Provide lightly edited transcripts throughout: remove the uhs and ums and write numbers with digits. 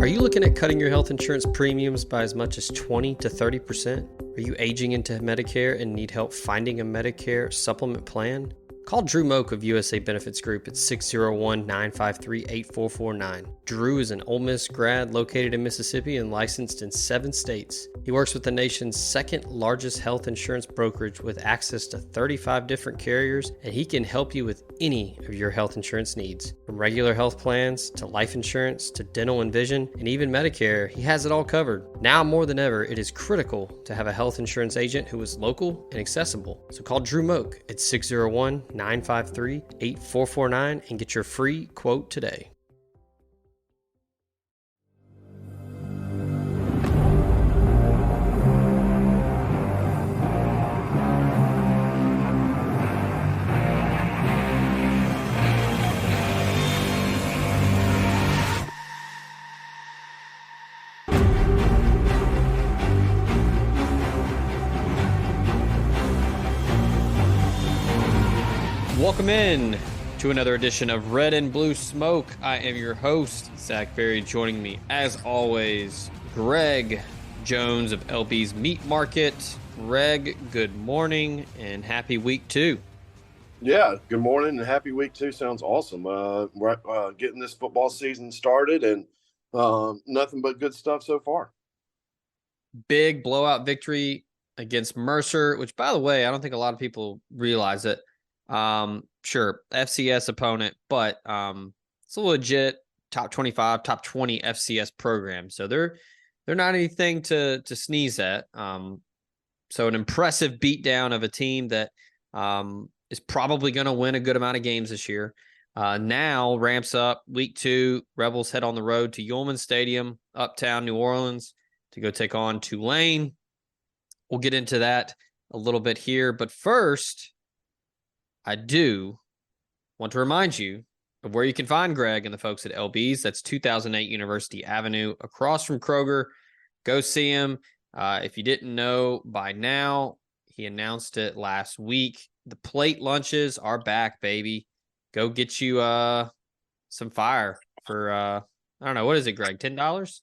Are you looking at cutting your health insurance premiums by as much as 20 to 30%? Are you aging into Medicare and need help finding a Medicare supplement plan? Call Drew Moak of USA Benefits Group at 601-953-8449. Drew is an Ole Miss grad located in Mississippi and licensed in 7 states. He works with the nation's second largest health insurance brokerage with access to 35 different carriers, and he can help you with any of your health insurance needs. From regular health plans to life insurance to dental and vision and even Medicare, he has it all covered. Now more than ever, it is critical to have a health insurance agent who is local and accessible. So call Drew Moak at 601-953-8449 and get your free quote today. Welcome in to another edition of Red and Blue Smoke. I am your host, Zach Berry. Joining me, as always, Greg Jones of LB's Meat Market. Greg, good morning and happy week 2. Yeah, good morning and happy week 2. Sounds awesome. We're getting this football season started and nothing but good stuff so far. Big blowout victory against Mercer, which, by the way, I don't think a lot of people realize it. Sure, FCS opponent, but it's a legit top 25, top 20 FCS program. So they're not anything to sneeze at. So an impressive beatdown of a team that is probably going to win a good amount of games this year. Now ramps up week 2. Rebels head on the road to Ullman Stadium, uptown New Orleans, to go take on Tulane. We'll get into that a little bit here, but first, I do want to remind you of where you can find Greg and the folks at LB's. That's 2008 University Avenue, across from Kroger. Go see him. If you didn't know by now, he announced it last week. The plate lunches are back, baby. Go get you some fire for, I don't know, what is it, Greg, $10?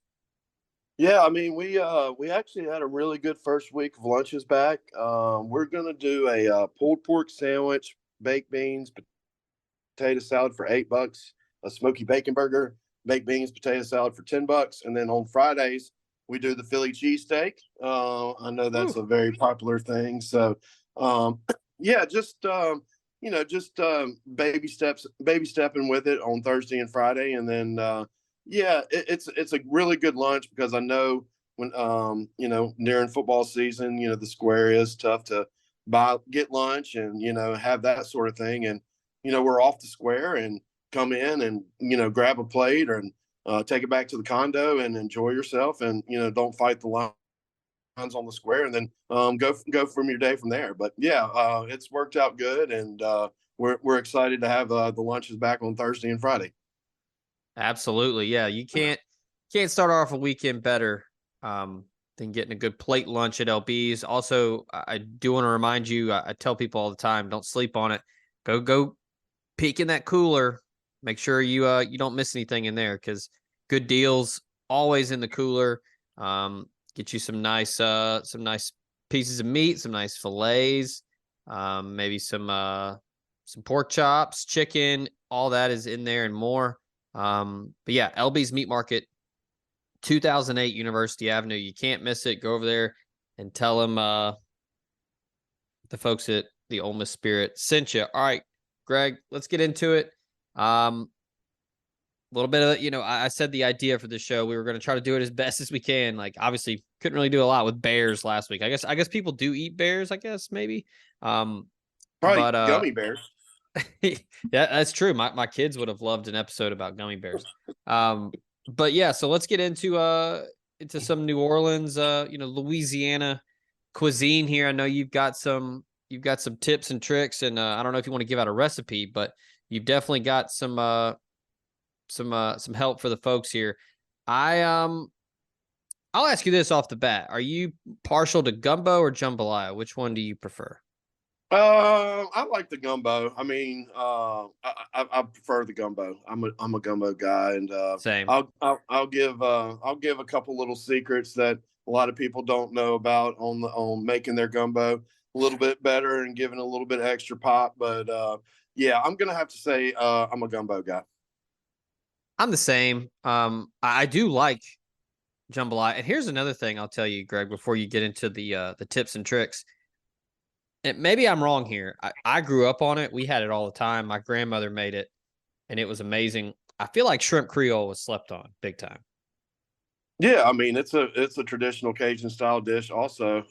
Yeah, I mean, we actually had a really good first week of lunches back. We're going to do a pulled pork sandwich, baked beans, potato salad for $8, a smoky bacon burger, baked beans, potato salad for $10, and then on Fridays we do the Philly cheesesteak. I know that's a very popular thing. So, yeah, just baby stepping with it on Thursday and Friday, and then it's a really good lunch because I know when during football season, the square is tough to get lunch and have that sort of thing, and we're off the square and come in and grab a plate and take it back to the condo and enjoy yourself, and don't fight the lines on the square, and then go from your day from there. But yeah, it's worked out good, and we're excited to have the lunches back on Thursday and Friday. Absolutely, yeah. You can't start off a weekend better than getting a good plate lunch at LB's. Also, I do want to remind you, I tell people all the time, don't sleep on it. Go peek in that cooler. Make sure you don't miss anything in there, because good deals always in the cooler. Get you some nice pieces of meat, some nice fillets, maybe some pork chops, chicken, all that is in there and more. But yeah, LB's Meat Market, 2008 University Avenue. You can't miss it. Go over there and tell them the folks at the Ole Miss Spirit sent you. All right, Greg, let's get into it. A little bit of, I said the idea for the show, we were going to try to do it as best as we can. Like, obviously couldn't really do a lot with bears last week. I guess people do eat bears, maybe. Probably gummy bears. Yeah, that's true. My kids would have loved an episode about gummy bears. But yeah, so let's get into some New Orleans, Louisiana cuisine here. I know you've got some tips and tricks, and I don't know if you want to give out a recipe, but you've definitely got some help for the folks here. I'll ask you this off the bat: are you partial to gumbo or jambalaya? Which one do you prefer? I like the gumbo. I mean, I prefer the gumbo. I'm a gumbo guy, and Same. I'll give a couple little secrets that a lot of people don't know about on making their gumbo a little bit better and giving a little bit extra pop. But yeah, I'm gonna have to say I'm a gumbo guy. I'm the same. I do like jambalaya. And here's another thing I'll tell you, Greg, before you get into the tips and tricks. And maybe I'm wrong here. I grew up on it. We had it all the time. My grandmother made it, and it was amazing. I feel like shrimp Creole was slept on big time. Yeah, I mean it's a traditional Cajun style dish also.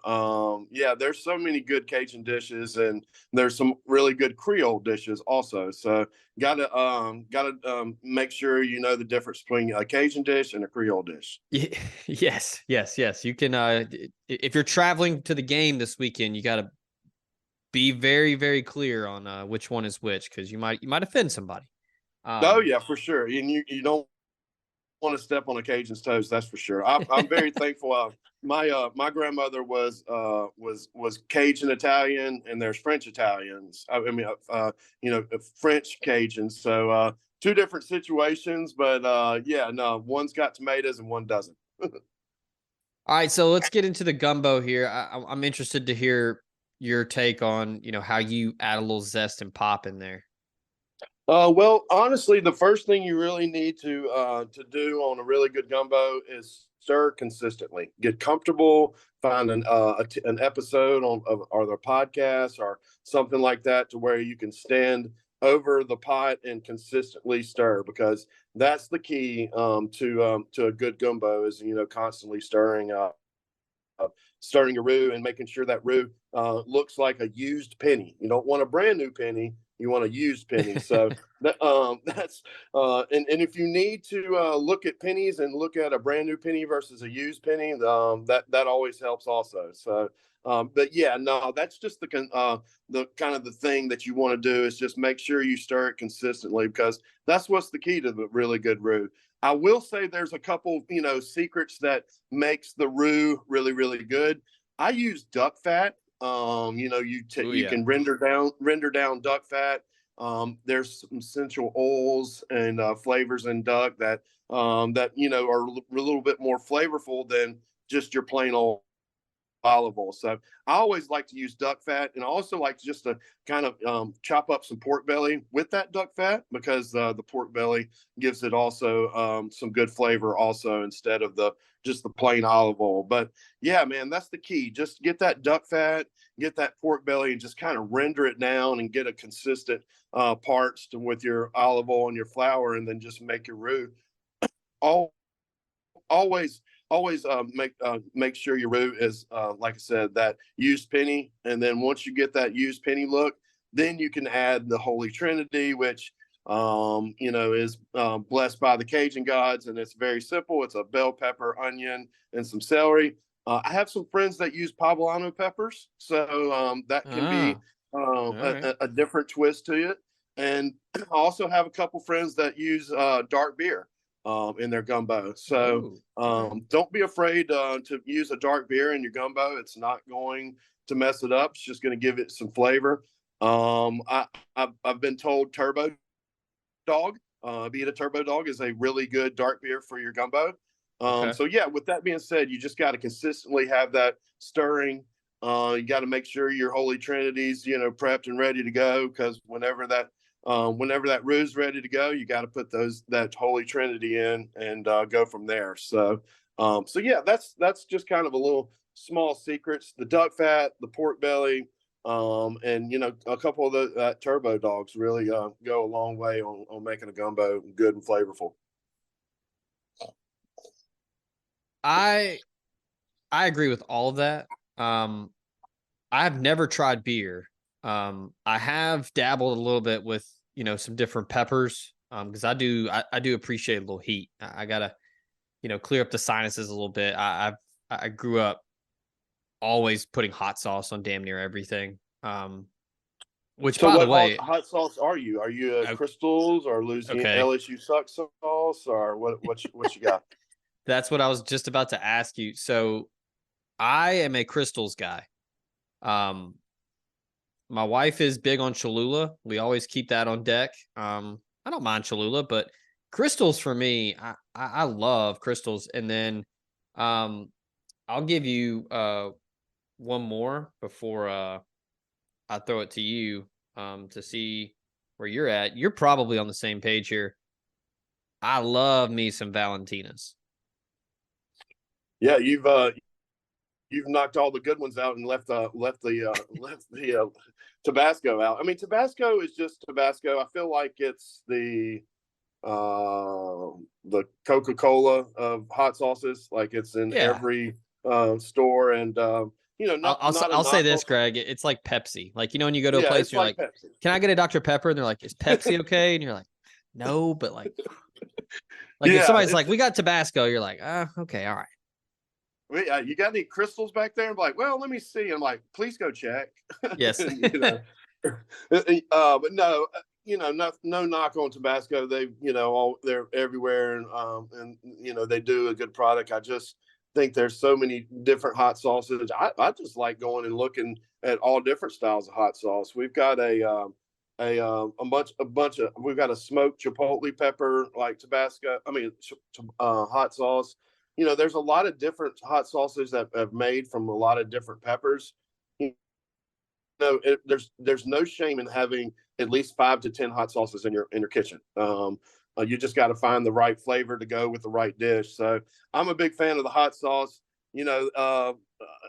Yeah, there's so many good Cajun dishes and there's some really good Creole dishes also. So gotta make sure you know the difference between a Cajun dish and a Creole dish. Yes, yes, yes. You can if you're traveling to the game this weekend, you got to be very, very clear on which one is which because you might offend somebody. Oh Um, yeah, for sure. And you don't want to step on a Cajun's toes, that's for sure. I'm very thankful. My grandmother was Cajun Italian, and there's French Italians. I mean, French Cajuns. So two different situations, but yeah, no, one's got tomatoes and one doesn't. all right, so let's get into the gumbo here. I'm interested to hear your take on how you add a little zest and pop in there. Well, honestly, the first thing you really need to do on a really good gumbo is stir consistently. Get comfortable. Find an episode or the podcast or something like that to where you can stand over the pot and consistently stir because that's the key to a good gumbo is constantly stirring a roux and making sure that roux looks like a used penny. You don't want a brand new penny. You want a used penny. So that's and if you need to look at pennies and look at a brand new penny versus a used penny, that always helps also. So, but yeah, no, that's just the kind of the thing that you want to do is just make sure you stir it consistently because that's what's the key to the really good roux. I will say there's a couple, secrets that makes the roux really, really good. I use duck fat. Oh You yeah. can render down duck fat. There's some essential oils and flavors in duck that are a little bit more flavorful than just your plain old olive oil. So I always like to use duck fat, and I also like just to kind of chop up some pork belly with that duck fat because the pork belly gives it also some good flavor also instead of the just the plain olive oil. But yeah, man, that's the key. Just get that duck fat, get that pork belly, and just kind of render it down and get a consistent with your olive oil and your flour, and then just make your roux. All always make sure your roux is like I said that used penny, and then once you get that used penny look, then you can add the Holy Trinity, which is blessed by the Cajun gods, and it's very simple. It's a bell pepper, onion, and some celery. I have some friends that use poblano peppers, so that can be Ah, all right. a different twist to it. And I also have a couple friends that use dark beer in their gumbo. So Oh, all right. don't be afraid to use a dark beer in your gumbo. It's not going to mess it up. It's just going to give it some flavor. I've been told Turbo Dog, Beat a Turbo Dog is a really good dark beer for your gumbo. Okay. So yeah, with that being said, you just got to consistently have that stirring. You got to make sure your Holy Trinity's prepped and ready to go because whenever that roux is ready to go, you got to put that Holy Trinity in and go from there. So yeah, that's just kind of a little small secrets: the duck fat, the pork belly, and a couple of the turbo dogs really go a long way on making a gumbo good and flavorful. I I agree with all of that. Um, I've never tried beer. I have dabbled a little bit with some different peppers. Because I do appreciate a little heat. I gotta clear up the sinuses a little bit. I grew up always putting hot sauce on damn near everything. Which So by the what way, hot sauce are you? Are you a o- Crystals or Louisiana okay, LSU suck sauce or what you got? that's what I was just about to ask you. So I am a crystals guy. Um, My wife is big on Cholula. We always keep that on deck. I don't mind Cholula, but crystals for me, I love crystals. And then I'll give you one more before I throw it to you to see where you're at. You're probably on the same page here. I love me some Valentinas. Yeah, you've knocked all the good ones out and left the Tabasco out. I mean, Tabasco is just Tabasco. I feel like it's the Coca-Cola of hot sauces. Like it's in Yeah. every store, and not a I'll say knock on. this, Greg. It's like Pepsi. Like, when you go to a Yeah, place it's and you're like like, Pepsi. "Can I get a Dr. Pepper?" And they're like, "Is Pepsi okay?" And you're like, "No," but like if Yeah, somebody's like, "We got Tabasco," you're like, okay, all right." you got any crystals back there? I'm like, well, let me see. I'm like, please go check. Yes. But no, no knock on Tabasco. They're everywhere, and they do a good product. I just think there's so many different hot sauces. I just like going and looking at all different styles of hot sauce. We've got we've got a smoked chipotle pepper like Tabasco. I mean, hot sauce. There's a lot of different hot sauces that have made from a lot of different peppers. There's no shame in having at least 5 to 10 hot sauces in your kitchen. You just got to find the right flavor to go with the right dish. So I'm a big fan of the hot sauce. I'm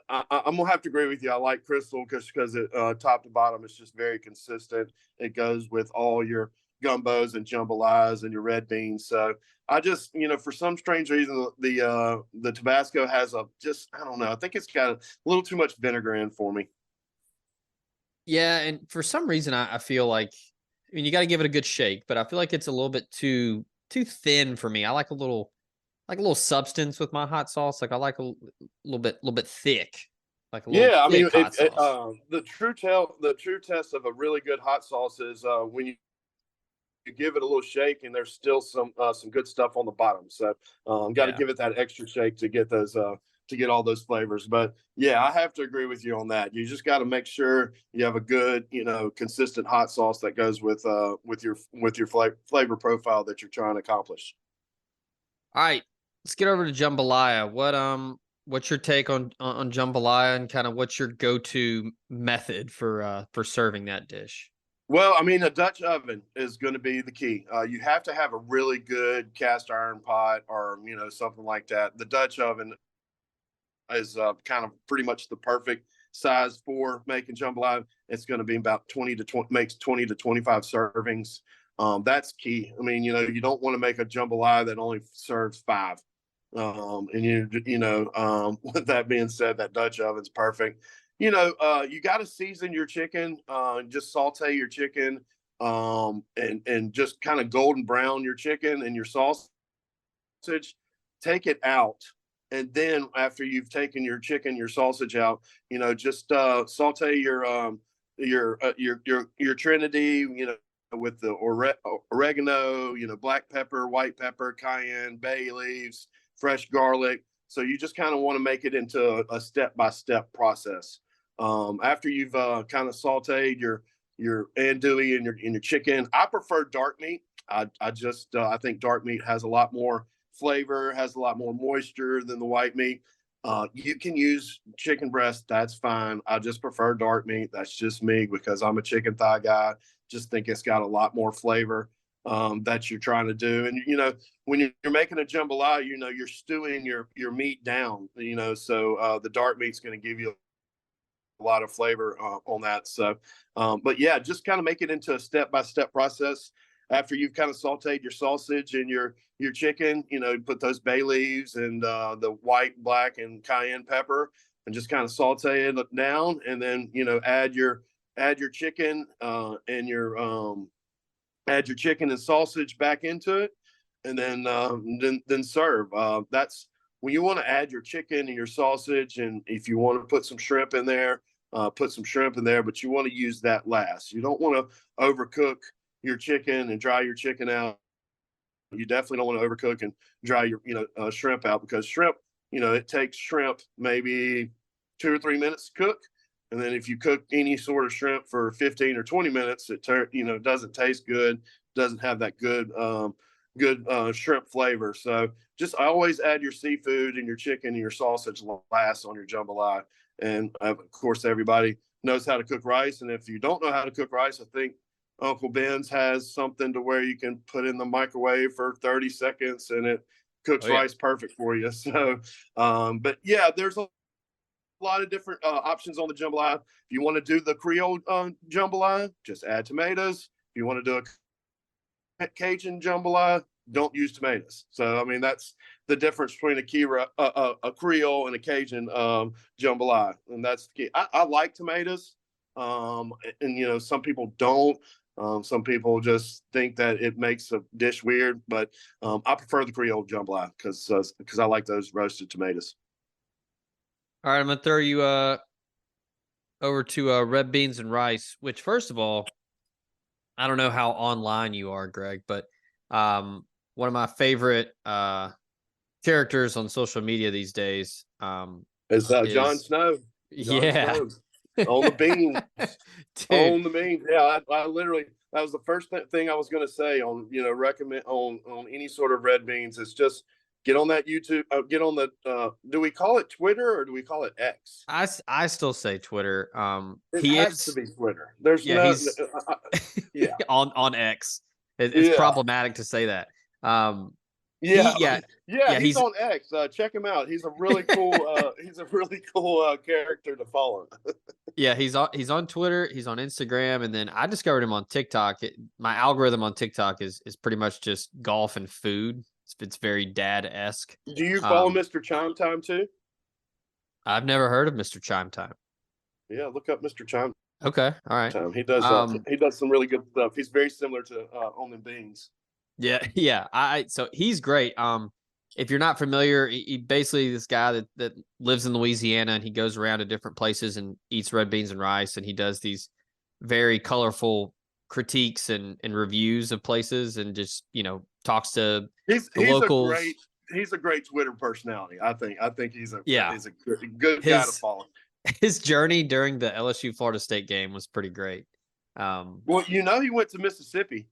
gonna have to agree with you. I like Crystal because it top to bottom it's just very consistent. It goes with all your gumbos and jambalayas and your red beans. So I just for some strange reason the Tabasco has I don't know. I think it's got a little too much vinegar in for me. Yeah, and for some reason I feel like, I mean, you got to give it a good shake, but I feel like it's a little bit too thin for me. I like a little substance with my hot sauce. Like I like a little bit thick, like a little Yeah, I mean, thick hot sauce. the true test of a really good hot sauce is when you give it a little shake and there's still some good stuff on the bottom. So got to Yeah. give it that extra shake to get those to get all those flavors. But yeah, I have to agree with you on that. You just got to make sure you have a good, consistent hot sauce that goes with your flavor profile that you're trying to accomplish. All right, let's get over to jambalaya. What's your take on jambalaya, and kind of what's your go-to method for serving that dish? Well, I mean, a Dutch oven is going to be the key. You have to have a really good cast iron pot or something like that. The Dutch oven is kind of pretty much the perfect size for making jambalaya. It's going to be about 20 to 25 servings. That's key. I mean, you don't want to make a jambalaya that only serves 5. With that being said, that Dutch oven's perfect. You got to season your chicken, just saute your chicken, and just kind of golden brown your chicken and your sausage. Take it out, and then after you've taken your chicken, your sausage out, just saute your Trinity, with the oregano, black pepper, white pepper, cayenne, bay leaves, fresh garlic. So you just kind of want to make it into a step-by-step process. After you've kind of sauteed your andouille and your chicken, I prefer dark meat. I think dark meat has a lot more flavor, has a lot more moisture than the white meat. You can use chicken breast, that's fine. I just prefer dark meat. That's just me because I'm a chicken thigh guy. Just think it's got a lot more flavor that you're trying to do. And when you're making a jambalaya, you're stewing your meat down. So the dark meat's going to give you a lot of flavor on that. So, but yeah, just kind of make it into a step-by-step process. After you've kind of sauteed your sausage and your chicken, put those bay leaves and the white, black, and cayenne pepper, and just kind of saute it down, and then add your chicken add your chicken and sausage back into it, and then serve. That's when you want to add your chicken and your sausage, and if you want to put some shrimp in there, put some shrimp in there, but you want to use that last. You don't want to overcook your chicken and dry your chicken out. You definitely don't want to overcook and dry your shrimp out, because shrimp, it takes shrimp maybe 2 or 3 minutes to cook. And then if you cook any sort of shrimp for 15 or 20 minutes, it doesn't taste good, doesn't have that good shrimp flavor. So just I always add your seafood and your chicken and your sausage last on your jambalaya. And of course, everybody knows how to cook rice. And if you don't know how to cook rice, I think Uncle Ben's has something to where you can put in the microwave for 30 seconds and it cooks rice perfect for you. So, but yeah, there's a lot of different options on the jambalaya. If you want to do the Creole jambalaya, just add tomatoes. If you want to do a Cajun jambalaya, don't use tomatoes. So, I mean, that's the difference between a Creole and a Cajun jambalaya. And that's the key. I like tomatoes. And some people don't. Some people just think that it makes a dish weird, but I prefer the Creole jambalaya because I like those roasted tomatoes. All right, I'm gonna throw you over to red beans and rice. Which, first of all, I don't know how online you are, Greg, but one of my favorite characters on social media these days is Jon Snow. Yeah. Jon Snow. On the beans. On the beans. Yeah, I literally, that was the first thing I was going to say on, recommend on any sort of red beans. It's just get on that YouTube, get on the, do we call it Twitter or do we call it X? I still say Twitter. It has to be Twitter. There's he's yeah. on X. It's problematic to say that. He's on X. Check him out. He's a really cool character to follow. Yeah, he's on Twitter, he's on Instagram, and then I discovered him on TikTok. My algorithm on TikTok is pretty much just golf and food. It's very dad-esque. Do you follow Mr. Chime Time too? I've never heard of Mr. Chime Time. Yeah, look up Mr. Chime. Okay, all right. He does some really good stuff. He's very similar to On the Beans. Yeah. So he's great. If you're not familiar, he basically this guy that lives in Louisiana and he goes around to different places and eats red beans and rice, and he does these very colorful critiques and reviews of places and just talks to the locals. He's a great Twitter personality. I think he's a good guy to follow. His journey during the LSU Florida State game was pretty great. Well, he went to Mississippi.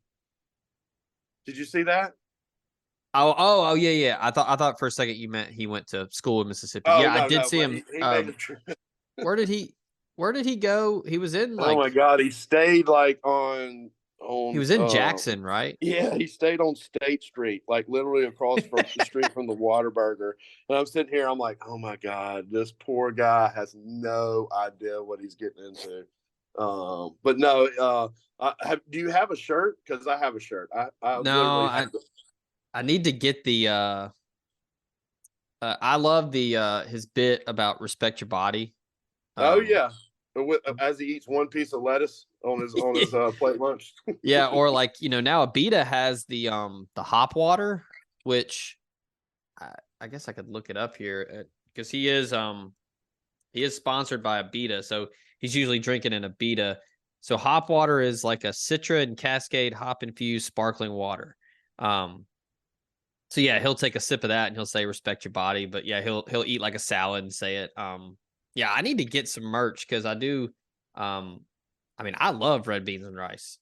Did you see that? Oh, yeah. I thought for a second you meant he went to school in Mississippi. I did see him. Where did he go? He was in oh my God, he stayed on. He was in Jackson, right? Yeah, he stayed on State Street, literally across from the street from the Whataburger. And I'm sitting here, I'm like, oh my God, this poor guy has no idea what he's getting into. But no, do you have a shirt? Because I have a shirt. I need to get the. I love the his bit about respect your body. Oh yeah, as he eats one piece of lettuce on his plate lunch. Yeah, or now Abita has the hop water, which I guess I could look it up here because he is sponsored by Abita, so he's usually drinking an Abita. So hop water is like a Citra and Cascade hop infused sparkling water. So yeah, he'll take a sip of that and he'll say respect your body, but yeah, he'll eat like a salad and say it. Yeah, I need to get some merch because I do. I love red beans and rice.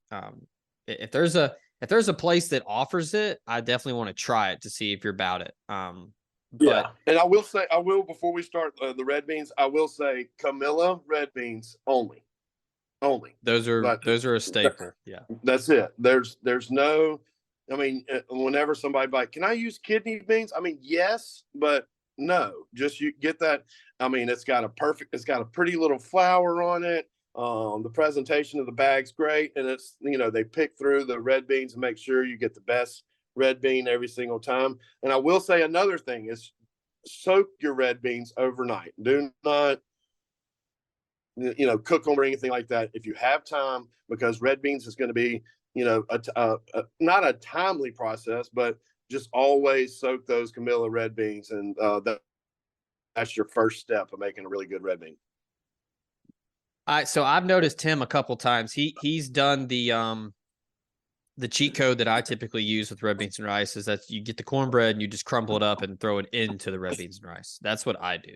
If there's a place that offers it, I definitely want to try it to see if you're about it. And I will before we start the red beans, I will say Camilla red beans only. Those are a staple. Yeah, that's it. There's no. Whenever somebody can I use kidney beans? Yes, but no. Just you get that. It's got a pretty little flour on it. The presentation of the bag's great, and it's they pick through the red beans and make sure you get the best red bean every single time. And I will say another thing is soak your red beans overnight. Do not cook them or anything like that if you have time, because red beans is going to be not a timely process, but just always soak those Camilla red beans, and that's your first step of making a really good red bean. So I've noticed him a couple times. He's done the cheat code that I typically use with red beans and rice is that you get the cornbread and you just crumble it up and throw it into the red beans and rice. That's what I do.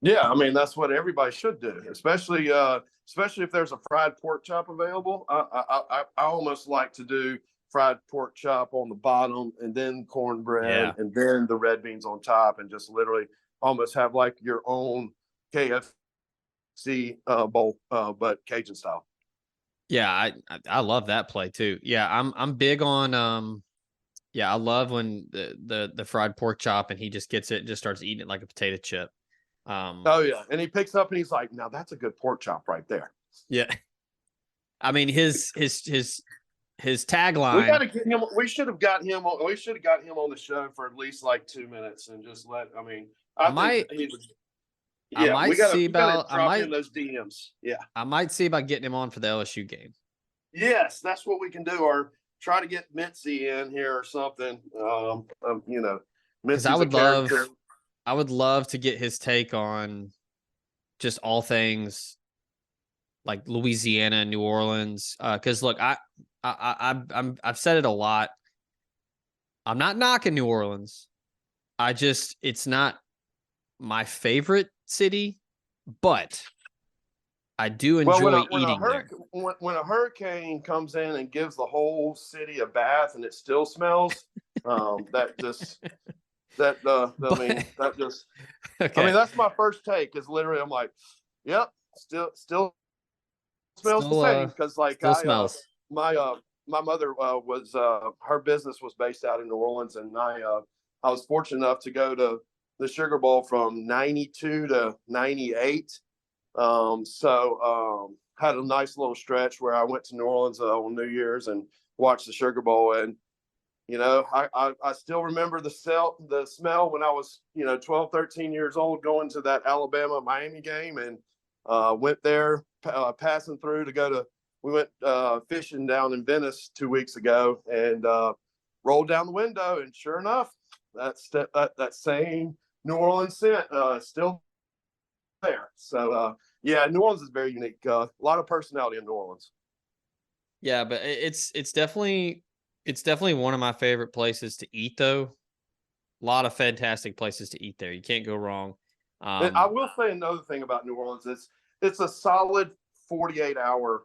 Yeah, I mean that's what everybody should do, especially if there's a fried pork chop available. I almost like to do fried pork chop on the bottom, and then cornbread, Yeah. and then the red beans on top, and just literally almost have like your own KFC bowl, but Cajun style. Yeah, I love that play too. Yeah, I'm big on yeah, I love when the fried pork chop and he just gets it and just starts eating it like a potato chip. Oh yeah, and he picks up and he's like, "Now that's a good pork chop right there." Yeah. I mean his We got tagline, to get him. We should have got him. We should have got him on the show for at least like 2 minutes and just let. I mean, I I think might he was. I Yeah, might see we gotta about drop in those DMs. Yeah. I might see about getting him on for the LSU game. Yes, that's what we can do. Or try to get Mitzi in here or something. Because I Mitzi's a would character. love to get his take on just all things like Louisiana and New Orleans. Because look, I've said it a lot. I'm not knocking New Orleans. It's not my favorite city, but I do Well, enjoy eating there. when a hurricane comes in and gives the whole city a bath and it still smells, that just I But mean that just I mean okay, that's my first take is literally I'm like, yep, still smells the still same because like still smells. my my mother was her business was based out in New Orleans, and I was fortunate enough to go to the Sugar Bowl from '92 to '98. Had a nice little stretch where I went to New Orleans on New Year's and watched the Sugar Bowl, and I still remember the smell when I was 12, 13 years old going to that Alabama Miami game, and went there passing through to go to we went fishing down in Venice 2 weeks ago, and rolled down the window, and sure enough, that same New Orleans scent still there. So yeah, New Orleans is very unique. A lot of personality in New Orleans. Yeah, but it's definitely one of my favorite places to eat though. A lot of fantastic places to eat there. You can't go wrong. And I Um, will say another thing about New Orleans is it's a solid 48-hour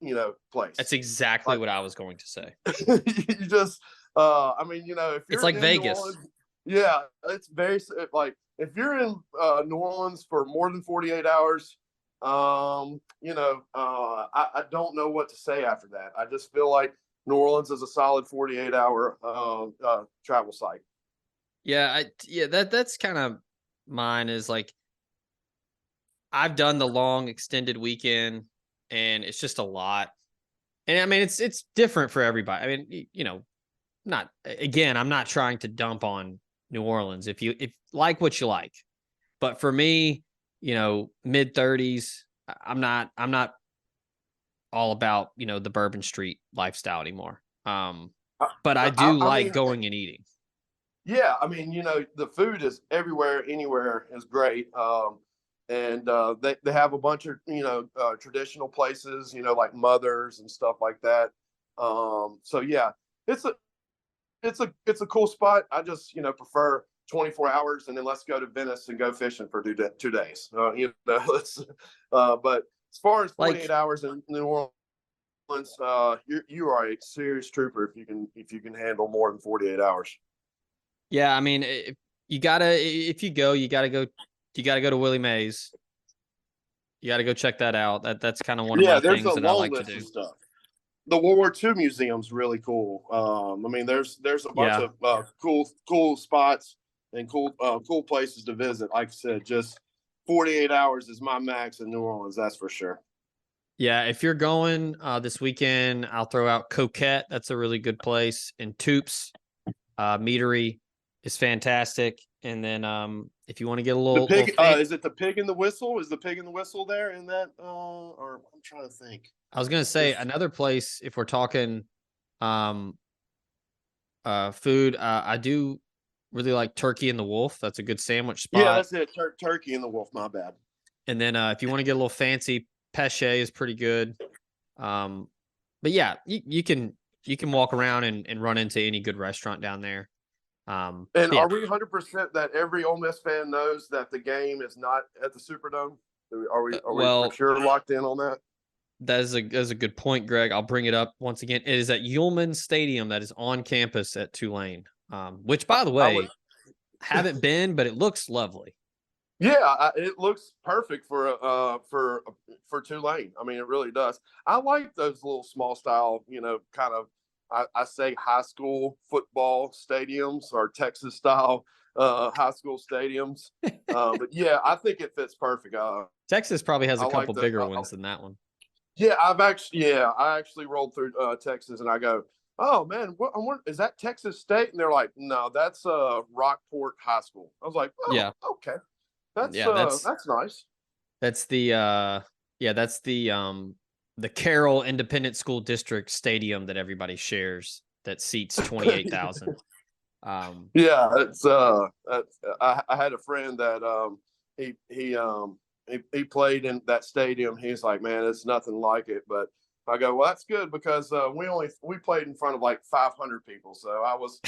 that's place. exactly Like what I was going to say. you just I mean if It's you're like in New Vegas. Orleans, yeah, it's very like if you're in New Orleans for more than 48 hours, I don't know what to say after that. I just feel like New Orleans is a solid 48-hour travel site. Yeah, that's kind of mine is like I've done the long extended weekend and it's just a lot. And I mean it's different for everybody. I mean, not again, I'm not trying to dump on New Orleans. If like what you like. But for me, mid 30s, I'm not all about, the Bourbon Street lifestyle anymore. I, But I I, do I like mean, going and eating. yeah, I mean, the food is everywhere, anywhere is great. And they have a bunch of traditional places, like Mothers and stuff like that. So yeah, it's a cool spot. I just prefer 24 hours, and then let's go to Venice and go fishing for 2 days. Let's. But as far as 48 Like, hours in New Orleans, you are a serious trooper if you can handle more than 48 hours. yeah, I mean, if you go, you gotta go to Willie Mays. You gotta go check that out. That's kind of one of Yeah, my there's a things that I long like to list of do. stuff. The World War II Museum's really cool. I mean, there's a bunch Yeah. of cool spots and cool places to visit. Like I said, just 48 hours is my max in New Orleans. That's for sure. Yeah, if you're going this weekend, I'll throw out Coquette. That's a really good place. And Toops Meadery is fantastic. And then if you want to get a The little pig fan, is it the Pig and the Whistle? Is the Pig and the Whistle there in that? Or I'm trying to think. I was gonna say There's, another place if we're talking um food. I do really like Turkey and the Wolf. That's a good sandwich yeah, spot. that's it. Turkey and the Wolf. My bad. And then if you want to get a little fancy, Peche is pretty good. Um, but yeah, you can walk around and run into any good restaurant down there. And Yeah, are we 100% that every Ole Miss fan knows that the game is not at the Superdome? Are we for well, sure locked in on that? that is a good point, Greg. I'll bring it up once again. It is at Ullman Stadium that is on campus at Tulane, which, by the I would. way, haven't been, but it looks lovely. Yeah, it looks perfect for Tulane. I mean, it really does. I like those little small style, kind of. I say high school football stadiums or Texas style high school stadiums. But yeah, I think it fits perfect. Texas probably has I a like couple bigger ones than that one. Yeah, I actually rolled through Texas, and I go, oh man, is that Texas State? And they're like, no, that's Rockport High School. I was like, oh, Yeah, okay, yeah, that's nice. that's the Carroll Independent School District Stadium that everybody shares that seats 28,000. Yeah, I had a friend that he played in that stadium. He's like, man, it's nothing like it. But I go, well, that's good because we played in front of like 500 people, so I was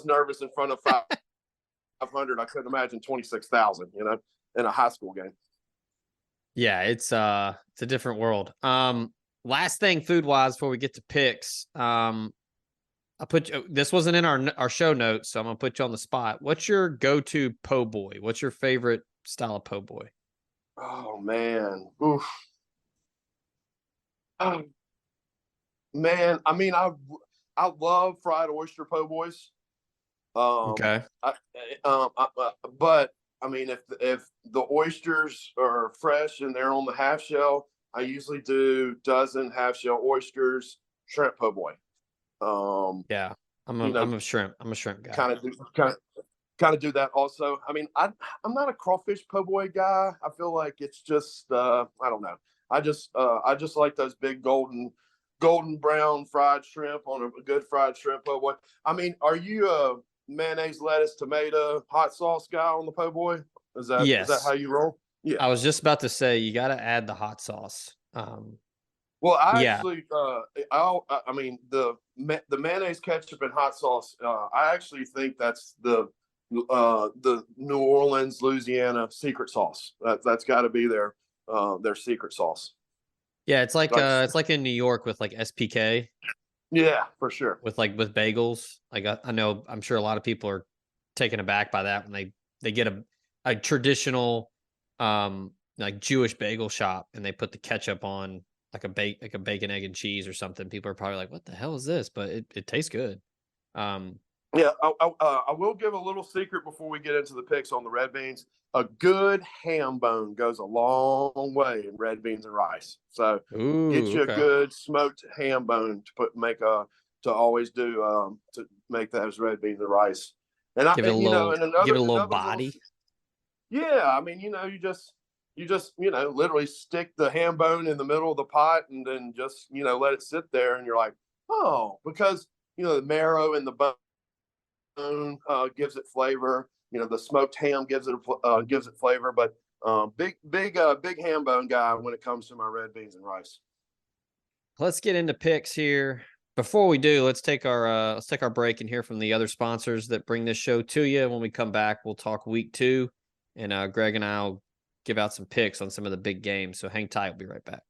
nervous in front of 500. I couldn't imagine 26,000, in a high school game. Yeah, it's a different world. Last thing food wise before we get to picks. I put this wasn't in our show notes, so I'm gonna put you on the spot. What's your go-to po' boy? What's your favorite style of po' boy? Oh man, oof. Oh, man, I mean, I love fried oyster po' boys. Okay. But I mean, if the oysters are fresh and they're on the half shell, I usually do dozen half shell oysters, shrimp po' boy. Yeah, I'm a shrimp guy. Kind of do that also. I mean, I'm not a crawfish po' boy guy. I feel like it's just I don't know. I just like those big golden brown fried shrimp on a good fried shrimp po' boy. I mean, are you a mayonnaise, lettuce, tomato, hot sauce guy on the po' boy? Is that how Yes. you roll? Yeah. I was just about to say you got to add the hot sauce. Well, I Yeah. actually, I mean, the mayonnaise, ketchup, and hot sauce. I actually think that's the New Orleans, Louisiana secret sauce. That's got to be their secret sauce. Yeah, it's like in New York with like SPK. Yeah, for sure. With bagels. Like I know I'm sure a lot of people are taken aback by that when they get a traditional like Jewish bagel shop and they put the ketchup on like a bacon, egg, and cheese or something. People are probably like, what the hell is this? But it tastes good. Yeah, I will give a little secret before we get into the picks on the red beans. A good ham bone goes a long way in red beans and rice. So get you a good smoked ham bone to always do to make those red beans and rice. And give it a little body. Yeah, I mean, you just literally stick the ham bone in the middle of the pot and then just let it sit there, and you're like, oh, because the marrow and the bone gives it flavor. The smoked ham gives it flavor. But big ham bone guy when it comes to my red beans and rice. Let's get into picks here. Before we do, let's take our break and hear from the other sponsors that bring this show to you. When we come back, we'll talk week 2, and Greg and I'll give out some picks on some of the big games. So hang tight. We'll be right back.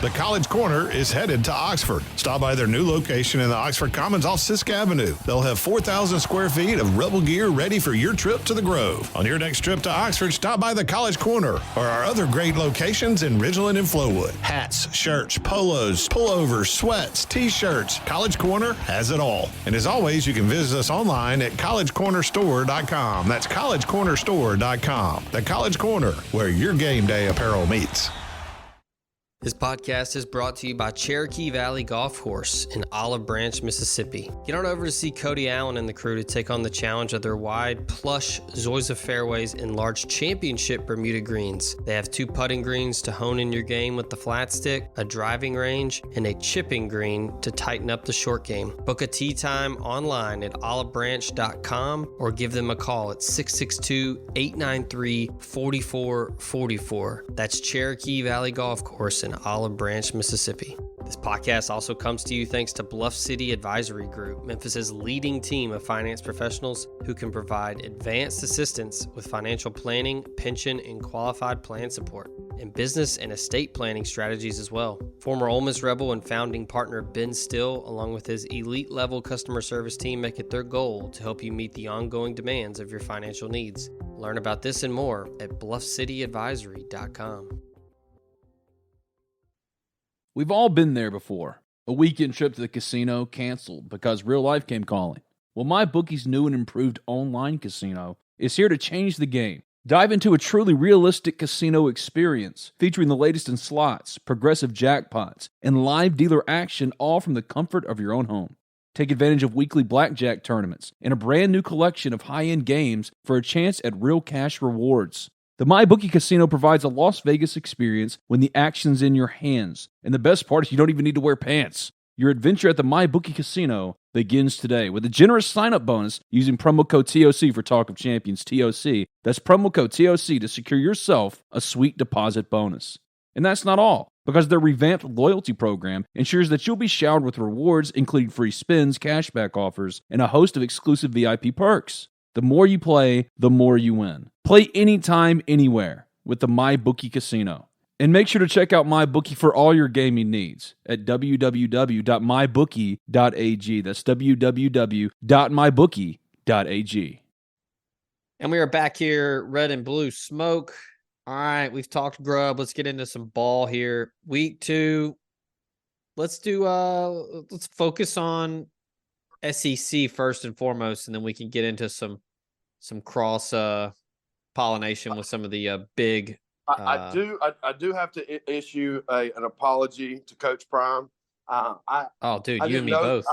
The College Corner is headed to Oxford. Stop by their new location in the Oxford Commons off Sisk Avenue. They'll have 4,000 square feet of Rebel gear ready for your trip to the Grove. On your next trip to Oxford, stop by the College Corner or our other great locations in Ridgeland and Flowood. Hats, shirts, polos, pullovers, sweats, t-shirts. College Corner has it all. And as always, you can visit us online at collegecornerstore.com. That's collegecornerstore.com. The College Corner, where your game day apparel meets. This podcast is brought to you by Cherokee Valley Golf Course in Olive Branch, Mississippi. Get on over to see Cody Allen and the crew to take on the challenge of their wide, plush Zoysia fairways and large championship Bermuda greens. They have 2 putting greens to hone in your game with the flat stick, a driving range, and a chipping green to tighten up the short game. Book a tee time online at olivebranch.com or give them a call at 662-893-4444. That's Cherokee Valley Golf Course in Olive Branch, Mississippi. This podcast also comes to you thanks to Bluff City Advisory Group, Memphis's leading team of finance professionals who can provide advanced assistance with financial planning, pension, and qualified plan support, and business and estate planning strategies as well. Former Ole Miss Rebel and founding partner Ben Still, along with his elite-level customer service team, make it their goal to help you meet the ongoing demands of your financial needs. Learn about this and more at bluffcityadvisory.com. We've all been there before. A weekend trip to the casino canceled because real life came calling. Well, MyBookie's new and improved online casino is here to change the game. Dive into a truly realistic casino experience featuring the latest in slots, progressive jackpots, and live dealer action, all from the comfort of your own home. Take advantage of weekly blackjack tournaments and a brand new collection of high-end games for a chance at real cash rewards. The MyBookie Casino provides a Las Vegas experience when the action's in your hands. And the best part is you don't even need to wear pants. Your adventure at the MyBookie Casino begins today with a generous sign-up bonus using promo code TOC for Talk of Champions, TOC. That's promo code TOC to secure yourself a sweet deposit bonus. And that's not all, because their revamped loyalty program ensures that you'll be showered with rewards, including free spins, cashback offers, and a host of exclusive VIP perks. The more you play, the more you win. Play anytime, anywhere with the MyBookie Casino. And make sure to check out MyBookie for all your gaming needs at www.mybookie.ag. That's www.mybookie.ag. And we are back here, red and blue smoke. All right, we've talked grub. Let's get into some ball here. Week 2. Let's focus on SEC first and foremost, and then we can get into some cross pollination with some of the big. I do have to issue an apology to Coach Prime. You and me both.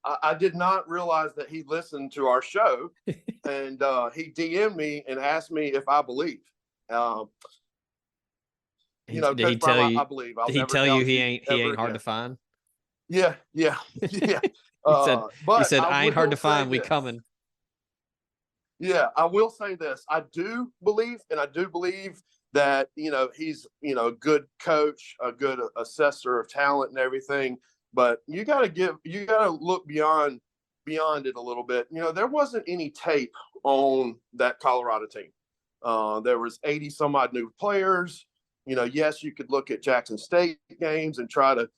I did not realize that he listened to our show, and he DM'd me and asked me if I believe. Did he Coach tell Prime, you? I believe. Did he tell you he ain't hard to find? Yeah. He said, I ain't hard to find. We coming. Yeah, I will say this. I do believe that, he's, a good coach, a good assessor of talent and everything. But you got to look beyond it a little bit. There wasn't any tape on that Colorado team. There was 80 some odd new players. Yes, you could look at Jackson State games and try to,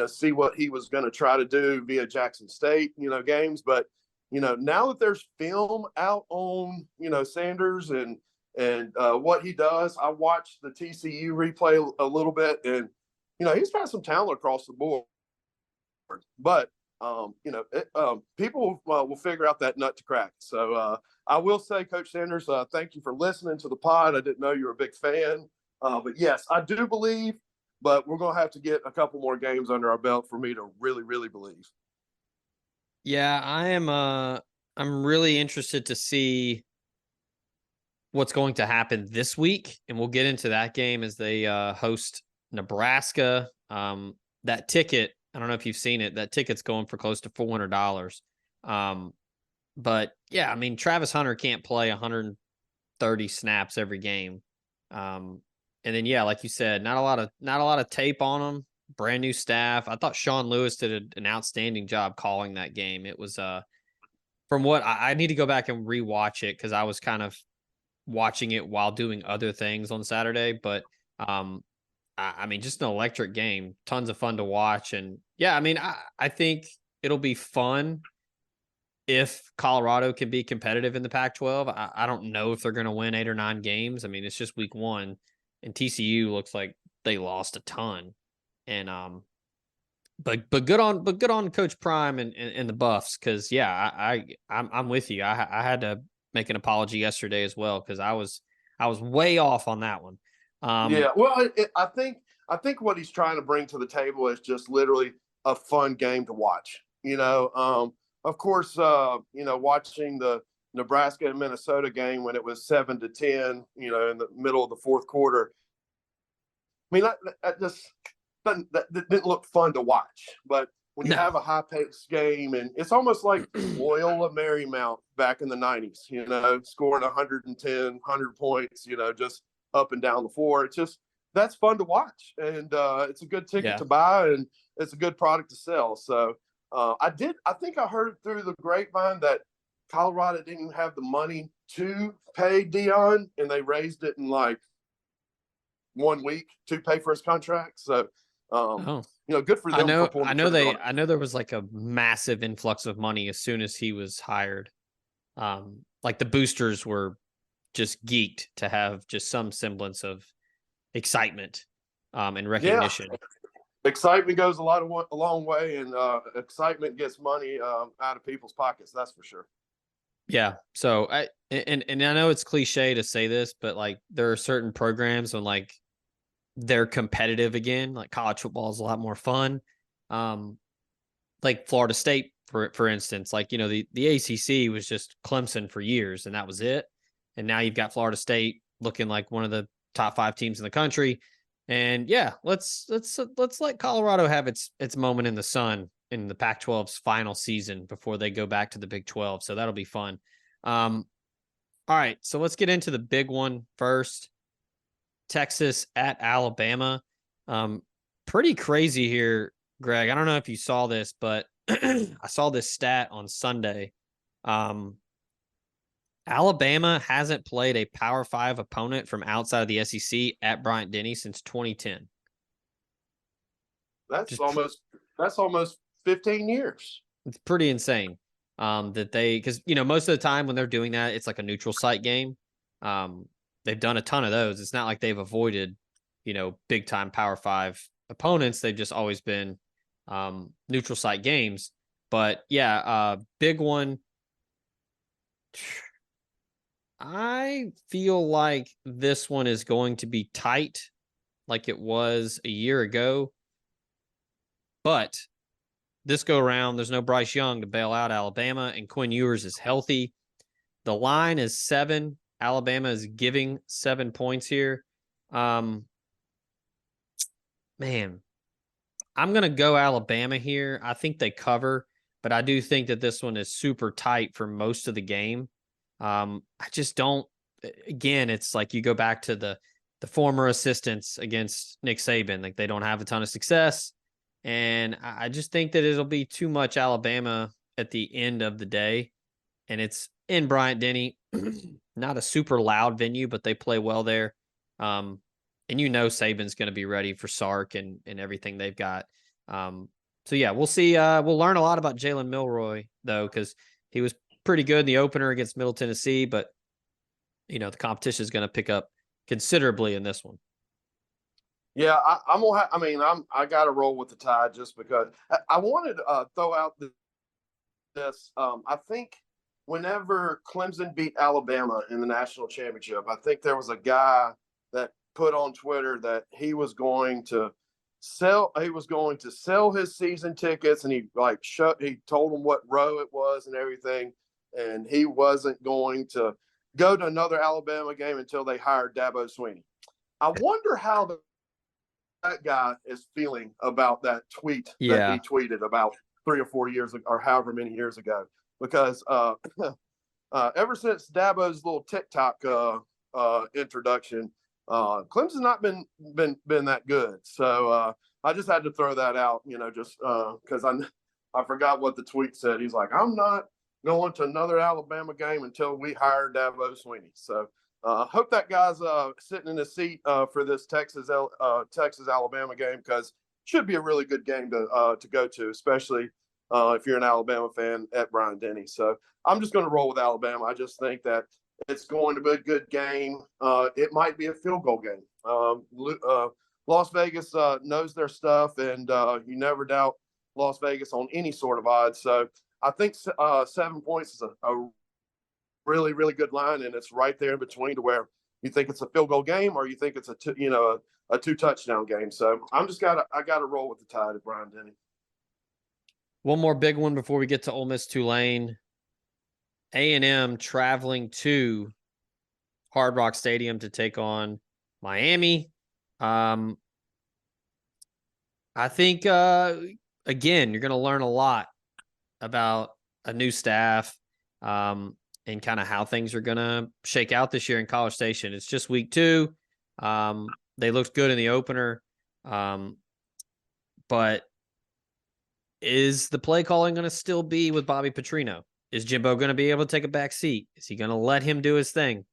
see what he was going to try to do via Jackson State, games. But, now that there's film out on, Sanders and what he does, I watched the TCU replay a little bit, and, he's got some talent across the board. But, people will figure out that nut to crack. So I will say, Coach Sanders, thank you for listening to the pod. I didn't know you were a big fan. But, yes, I do believe. But we're going to have to get a couple more games under our belt for me to really, really believe. Yeah, I'm really interested to see what's going to happen this week. And we'll get into that game as they host Nebraska. That ticket, I don't know if you've seen it. That ticket's going for close to $400. But, yeah, I mean, Travis Hunter can't play 130 snaps every game. And then, yeah, like you said, not a lot of tape on him. Brand new staff. I thought Sean Lewis did an outstanding job calling that game. It was from what I need to go back and rewatch it because I was kind of watching it while doing other things on Saturday. But I mean, just an electric game. Tons of fun to watch. And yeah, I mean, I think it'll be fun if Colorado can be competitive in the Pac-12. I don't know if they're going to win 8 or 9 games. I mean, it's just week 1. And TCU looks like they lost a ton. And but good on Coach Prime and the Buffs, because yeah, I'm with you. I had to make an apology yesterday as well because I was way off on that one. Yeah, well, I think what he's trying to bring to the table is just literally a fun game to watch. Of course, watching the Nebraska and Minnesota game when it was 7-10, in the middle of the fourth quarter. I mean, that didn't look fun to watch. But when you have a high-paced game, and it's almost like Loyola Marymount back in the 90s, scoring 110, 100 points, just up and down the floor. It's just that's fun to watch, and it's a good ticket Yeah. to buy, and it's a good product to sell. So I think I heard through the grapevine that Colorado didn't have the money to pay Dion, and they raised it in like 1 week to pay for his contract. So, Oh, good for them for pulling the trigger on it. I know there was like a massive influx of money as soon as he was hired. Like the boosters were just geeked to have just some semblance of excitement, and recognition. Excitement goes a long way, and excitement gets money out of people's pockets. That's for sure. Yeah. So and I know it's cliche to say this, but like there are certain programs when like they're competitive again, like college football is a lot more fun. Like Florida State, for instance, like, the ACC was just Clemson for years and that was it. And now you've got Florida State looking like one of the top 5 teams in the country. And yeah, let's let Colorado have its moment in the sun in the Pac-12's final season before they go back to the Big 12. So that'll be fun. All right, so let's get into the big one first. Texas at Alabama. Pretty crazy here, Greg. I don't know if you saw this, but I saw this stat on Sunday. Alabama hasn't played a Power 5 opponent from outside of the SEC at Bryant-Denny since 2010. That's almost 15 years. It's pretty insane. Because most of the time when they're doing that, it's like a neutral site game. They've done a ton of those. It's not like they've avoided, big time Power 5 opponents. They've just always been neutral site games. But yeah, big one. I feel like this one is going to be tight like it was a year ago. But this go around, there's no Bryce Young to bail out Alabama, and Quinn Ewers is healthy. The line is 7. Alabama is giving 7 points here. Man, I'm going to go Alabama here. I think they cover, but I do think that this one is super tight for most of the game. I just don't. Again, it's like you go back to the former assistants against Nick Saban. Like they don't have a ton of success, and I just think that it'll be too much Alabama at the end of the day. And it's in Bryant-Denny, not a super loud venue, but they play well there. And Saban's going to be ready for Sark and everything they've got. So yeah, we'll see. We'll learn a lot about Jalen Milroy though, because he was pretty good in the opener against Middle Tennessee, but the competition is going to pick up considerably in this one. Yeah, I got to roll with the Tide just because I wanted to throw out this. I think whenever Clemson beat Alabama in the national championship, I think there was a guy that put on Twitter that he was going to sell his season tickets, and he told them what row it was and everything, and he wasn't going to go to another Alabama game until they hired Dabo Swinney. I wonder how that guy is feeling about that tweet that he tweeted about 3 or 4 years ago, or however many years ago, because ever since Dabo's little TikTok introduction, Clemson's not been that good. So I just had to throw that out, just because I forgot what the tweet said. He's like, I'm not going to another Alabama game until we hire Dabo Swinney. So hope that guy's sitting in his seat for this Texas Alabama game, because it should be a really good game to go to, especially if you're an Alabama fan at Bryant-Denny. So I'm just going to roll with Alabama. I just think that it's going to be a good game. It might be a field goal game. Las Vegas knows their stuff, and you never doubt Las Vegas on any sort of odds. So I think 7 points is a really, really good line, and it's right there in between to where you think it's a field goal game or you think it's a 2 touchdown game. So I got to roll with the Tide at Bryant-Denny. One more big one before we get to Ole Miss Tulane. A&M traveling to Hard Rock Stadium to take on Miami. I think, again, you're going to learn a lot about a new staff and kind of how things are going to shake out this year in College Station. It's just week 2. They looked good in the opener. But is the play calling going to still be with Bobby Petrino? Is Jimbo going to be able to take a back seat? Is he going to let him do his thing?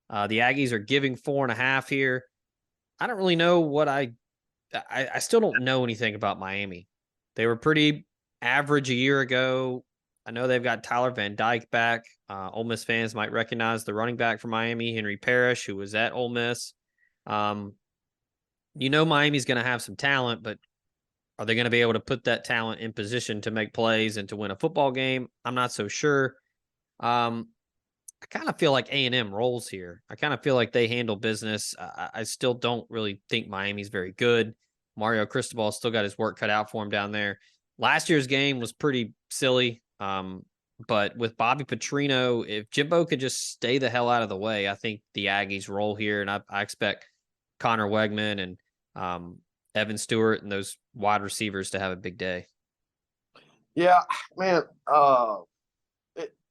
The Aggies are giving 4.5 here. I don't really know what I still don't know anything about Miami. They were pretty average a year ago. I know they've got Tyler Van Dyke back. Ole Miss fans might recognize the running back from Miami, Henry Parrish, who was at Ole Miss. Miami's going to have some talent, but are they going to be able to put that talent in position to make plays and to win a football game? I'm not so sure. I kind of feel like A&M rolls here. I kind of feel like they handle business. I still don't really think Miami's very good. Mario Cristobal still got his work cut out for him down there. Last year's game was pretty silly. But with Bobby Petrino, if Jimbo could just stay the hell out of the way, I think the Aggies roll here. And I expect Connor Wegman and Evan Stewart and those wide receivers to have a big day. Yeah, man.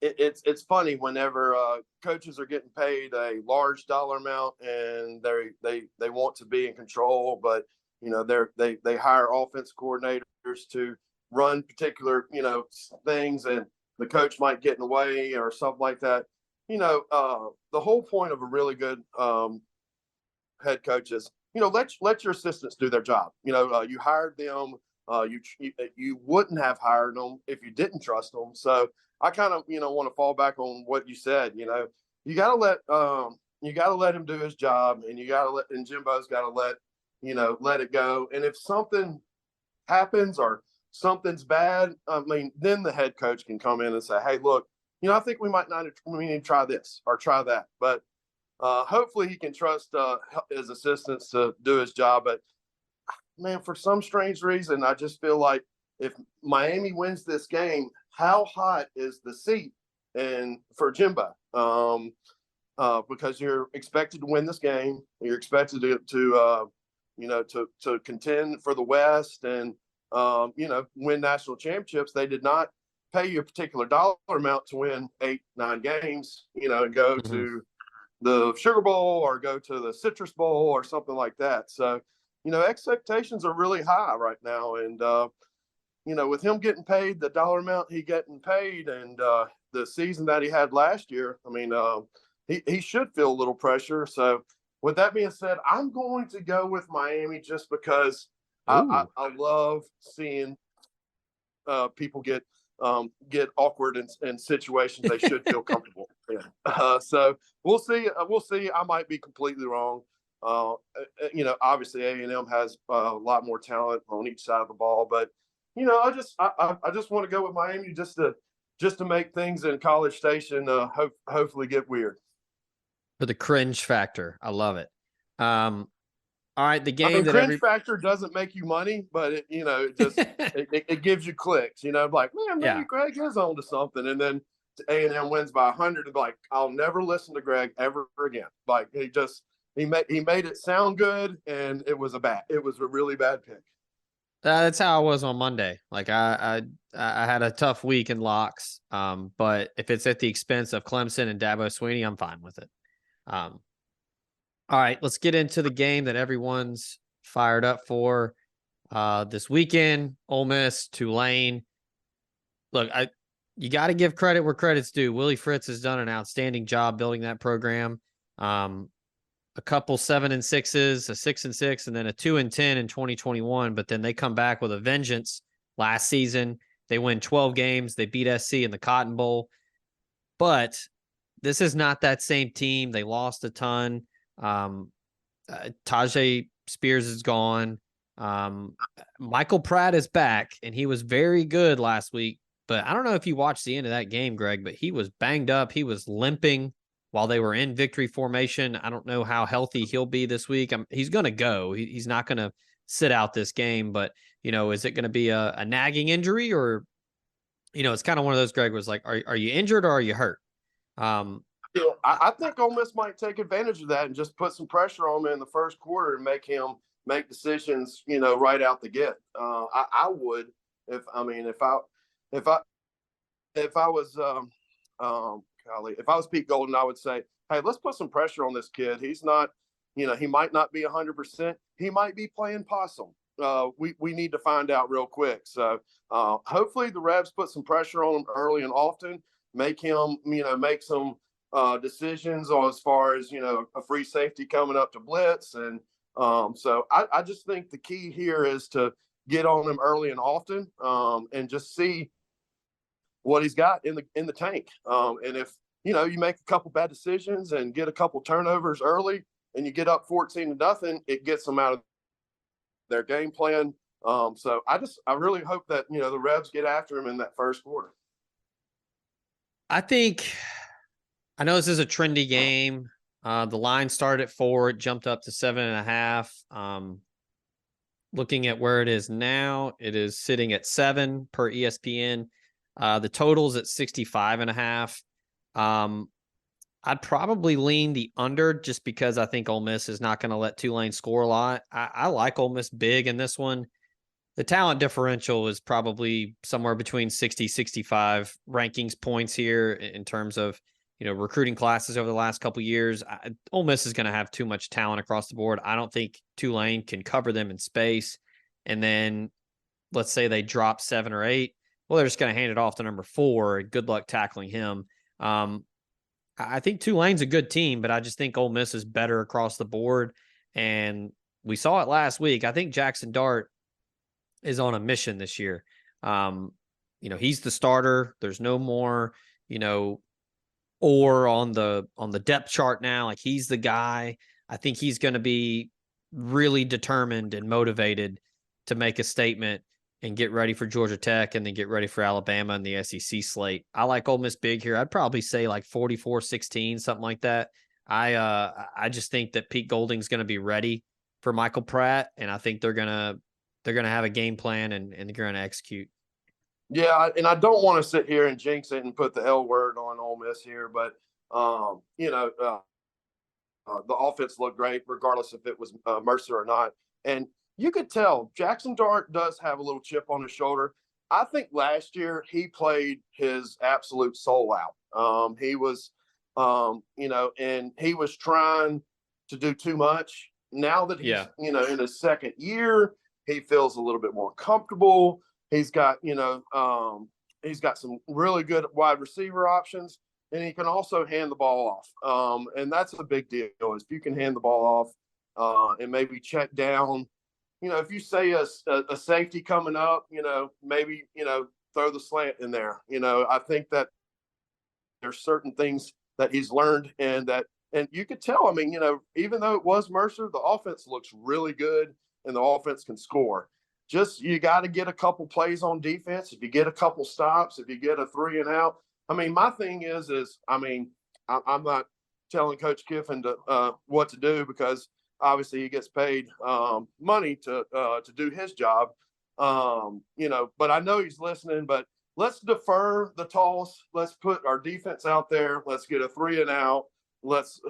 It's funny whenever coaches are getting paid a large dollar amount and they want to be in control, but they hire offense coordinators to run particular things, and the coach might get in the way or something like that. The whole point of a really good head coach is let your assistants do their job. You hired them. You wouldn't have hired them if you didn't trust them. So I kind of want to fall back on what you said. You got to let him do his job, and and Jimbo's got to let it go. And if something happens or something's bad, then the head coach can come in and say, hey, look, I think we need to try this or try that. But hopefully he can trust his assistants to do his job. But man, for some strange reason, I just feel like if Miami wins this game, how hot is the seat and for Jimbo? Because you're expected to win this game. You're expected to contend for the West and win national championships. They did not pay you a particular dollar amount to win 8-9 games, and go to the Sugar Bowl or go to the Citrus Bowl or something like that. So, expectations are really high right now. And, with him getting paid the dollar amount he getting paid and the season that he had last year, he should feel a little pressure. So with that being said, I'm going to go with Miami just because I love seeing people get awkward in situations they should feel comfortable in. So we'll see. I might be completely wrong. Obviously A&M has a lot more talent on each side of the ball, but I just want to go with Miami just to make things in College Station hopefully get weird. For the cringe factor, I love it. All right, the game cringe factor doesn't make you money, but it gives you clicks. Like, maybe Greg is on to something, and then A&M wins by 100, and like, I'll never listen to Greg ever again. Like he made it sound good, and it was a really bad pick. That's how I was on Monday. Like I had a tough week in locks. But if it's at the expense of Clemson and Dabo Swinney, I'm fine with it. All right, let's get into the game that everyone's fired up for this weekend. Ole Miss, Tulane. Look, you got to give credit where credit's due. Willie Fritz has done an outstanding job building that program. A couple 7-6s, a 6-6, and then a 2-10 in 2021. But then they come back with a vengeance last season. They win 12 games. They beat SC in the Cotton Bowl. But this is not that same team. They lost a ton. Tajay Spears is gone. Michael Pratt is back, and he was very good last week. But I don't know if you watched the end of that game, Greg, but he was banged up. He was limping while they were in victory formation. I don't know how healthy he'll be this week. He's going to go. He's not going to sit out this game. But, is it going to be a nagging injury or, it's kind of one of those, Greg, was like, are you injured or are you hurt? I think Ole Miss might take advantage of that and just put some pressure on him in the first quarter and make him make decisions, right out the gate. I would, if I was, if I was Pete Golden, I would say, hey, let's put some pressure on this kid. He's not He might not be 100%. He might be playing possum. We need to find out real quick. So hopefully the Rebs put some pressure on him early and often, make him, make some decisions on as far as, a free safety coming up to blitz. And so I just think the key here is to get on him early and often, and just see what he's got in the tank. And if, you make a couple bad decisions and get a couple turnovers early and you get up 14-0, it gets them out of their game plan. So I really hope that, the Rebs get after him in that first quarter. I know this is a trendy game. The line started at 4, it jumped up to 7.5. Looking at where it is now, it is sitting at 7 per ESPN. The total's at 65.5. I'd probably lean the under just because I think Ole Miss is not going to let Tulane score a lot. I like Ole Miss big in this one. The talent differential is probably somewhere between 60, 65 rankings points here in terms of, recruiting classes over the last couple of years. Ole Miss is going to have too much talent across the board. I don't think Tulane can cover them in space. And then let's say they drop 7 or 8. Well, they're just going to hand it off to number 4. Good luck tackling him. I think Tulane's a good team, but I just think Ole Miss is better across the board. And we saw it last week. I think Jackson Dart is on a mission this year. He's the starter. There's no more, or on the depth chart now. Like, he's the guy. I think he's going to be really determined and motivated to make a statement and get ready for Georgia Tech and then get ready for Alabama and the SEC slate. I like Ole Miss big here. I'd probably say like 44-16, something like that. I just think that Pete Golding's going to be ready for Michael Pratt, and I think they're going to have a game plan and they're going to execute. Yeah, and I don't want to sit here and jinx it and put the L word on Ole Miss here, but the offense looked great regardless if it was Mercer or not. And you could tell Jackson Dart does have a little chip on his shoulder. I think last year he played his absolute soul out. He was, and he was trying to do too much. Now that he's, in his second year, he feels a little bit more comfortable. He's got, he's got some really good wide receiver options, and he can also hand the ball off. And that's a big deal, is if you can hand the ball off and maybe check down. If you say a safety coming up, maybe, throw the slant in there. I think that there's certain things that he's learned and you could tell, even though it was Mercer, the offense looks really good and the offense can score. Just, you got to get a couple plays on defense. If you get a couple stops, if you get a 3 and out. My thing is I'm not telling Coach Kiffin what to do, because obviously he gets paid money to do his job, but I know he's listening. But let's defer the toss. Let's put our defense out there. Let's get a 3 and out. Let's,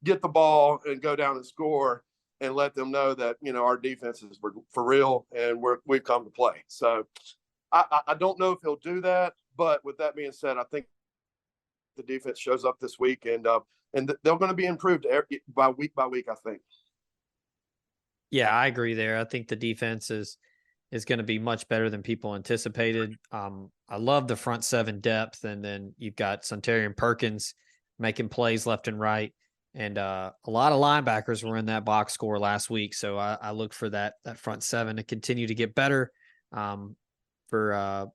get the ball and go down and score and let them know that, our defense is for real and we've come to play. So I don't know if he'll do that, but with that being said, I think the defense shows up this week and they're going to be improved by week, I think. Yeah, I agree there. I think the defense is going to be much better than people anticipated. I love the front 7 depth, and then you've got Sunterian Perkins making plays left and right. And a lot of linebackers were in that box score last week. So I look for that front 7 to continue to get better for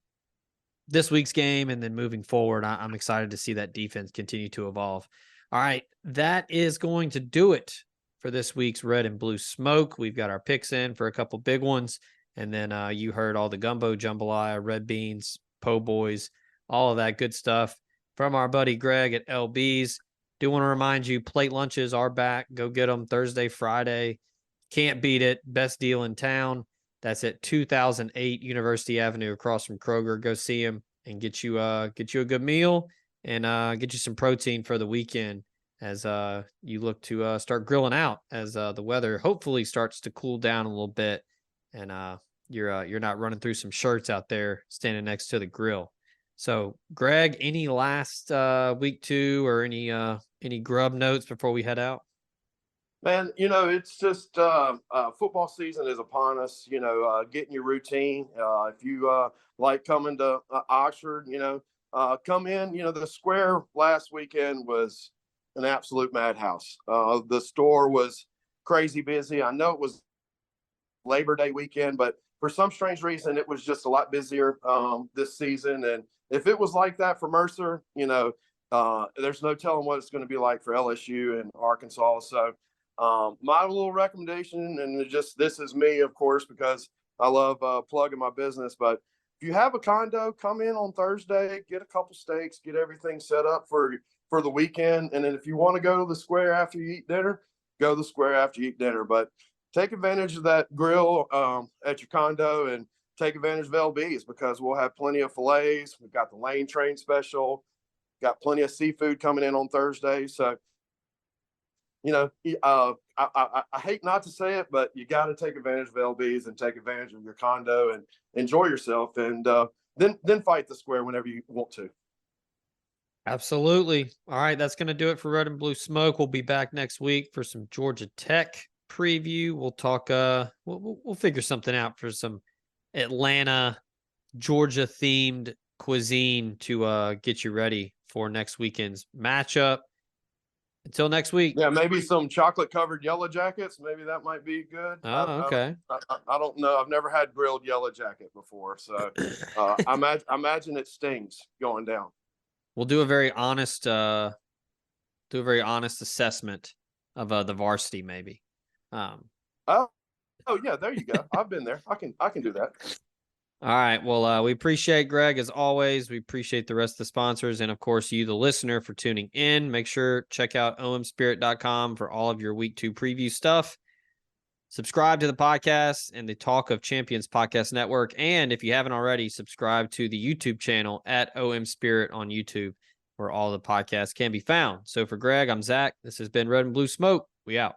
this week's game. And then moving forward, I'm excited to see that defense continue to evolve. All right, that is going to do it for this week's Red and Blue Smoke. We've got our picks in for a couple big ones. And then you heard all the gumbo jambalaya, red beans, po' boys, all of that good stuff from our buddy Greg at LB's. Do want to remind you, plate lunches are back. Go get them Thursday, Friday. Can't beat it. Best deal in town. That's at 2008 University Avenue across from Kroger. Go see him and get you a good meal and get you some protein for the weekend as you look to start grilling out as the weather hopefully starts to cool down a little bit and you're not running through some shirts out there standing next to the grill. So, Greg, any last week 2 or any grub notes before we head out? Man, it's just football season is upon us. Getting your routine. If you like coming to Oxford, come in. The square last weekend was an absolute madhouse. The store was crazy busy. I know it was Labor Day weekend, but for some strange reason, it was just a lot busier this season. And if it was like that for Mercer, there's no telling what it's going to be like for LSU and Arkansas. So my little recommendation, and this is me, of course, because I love plugging my business. But if you have a condo, come in on Thursday, get a couple steaks, get everything set up for the weekend. And then if you want to go to the square after you eat dinner, go to the square after you eat dinner. But take advantage of that grill at your condo and take advantage of LB's because we'll have plenty of fillets. We've got the Lane Train special, got plenty of seafood coming in on Thursday. So, I hate not to say it, but you got to take advantage of LB's and take advantage of your condo and enjoy yourself. And then fight the square whenever you want to. Absolutely. All right. That's going to do it for Red and Blue Smoke. We'll be back next week for some Georgia Tech preview. We'll talk, we'll figure something out for some Atlanta, Georgia themed cuisine to get you ready for next weekend's matchup. Until next week. Yeah, maybe some chocolate covered yellow jackets. Maybe that might be good. Oh, okay. I don't know. I've never had grilled yellow jacket before, so I imagine it stings going down. We'll do a very honest, assessment of the varsity, maybe. Oh yeah, there you go. I've been there. I can do that. All right. Well, we appreciate Greg as always. We appreciate the rest of the sponsors, and of course you, the listener, for tuning in. Make sure check out omspirit.com for all of your week 2 preview stuff. Subscribe to the podcast and the Talk of Champions podcast network. And if you haven't already, subscribe to the YouTube channel at OM Spirit on YouTube, where all the podcasts can be found. So for Greg, I'm Zach. This has been Red and Blue Smoke. We out.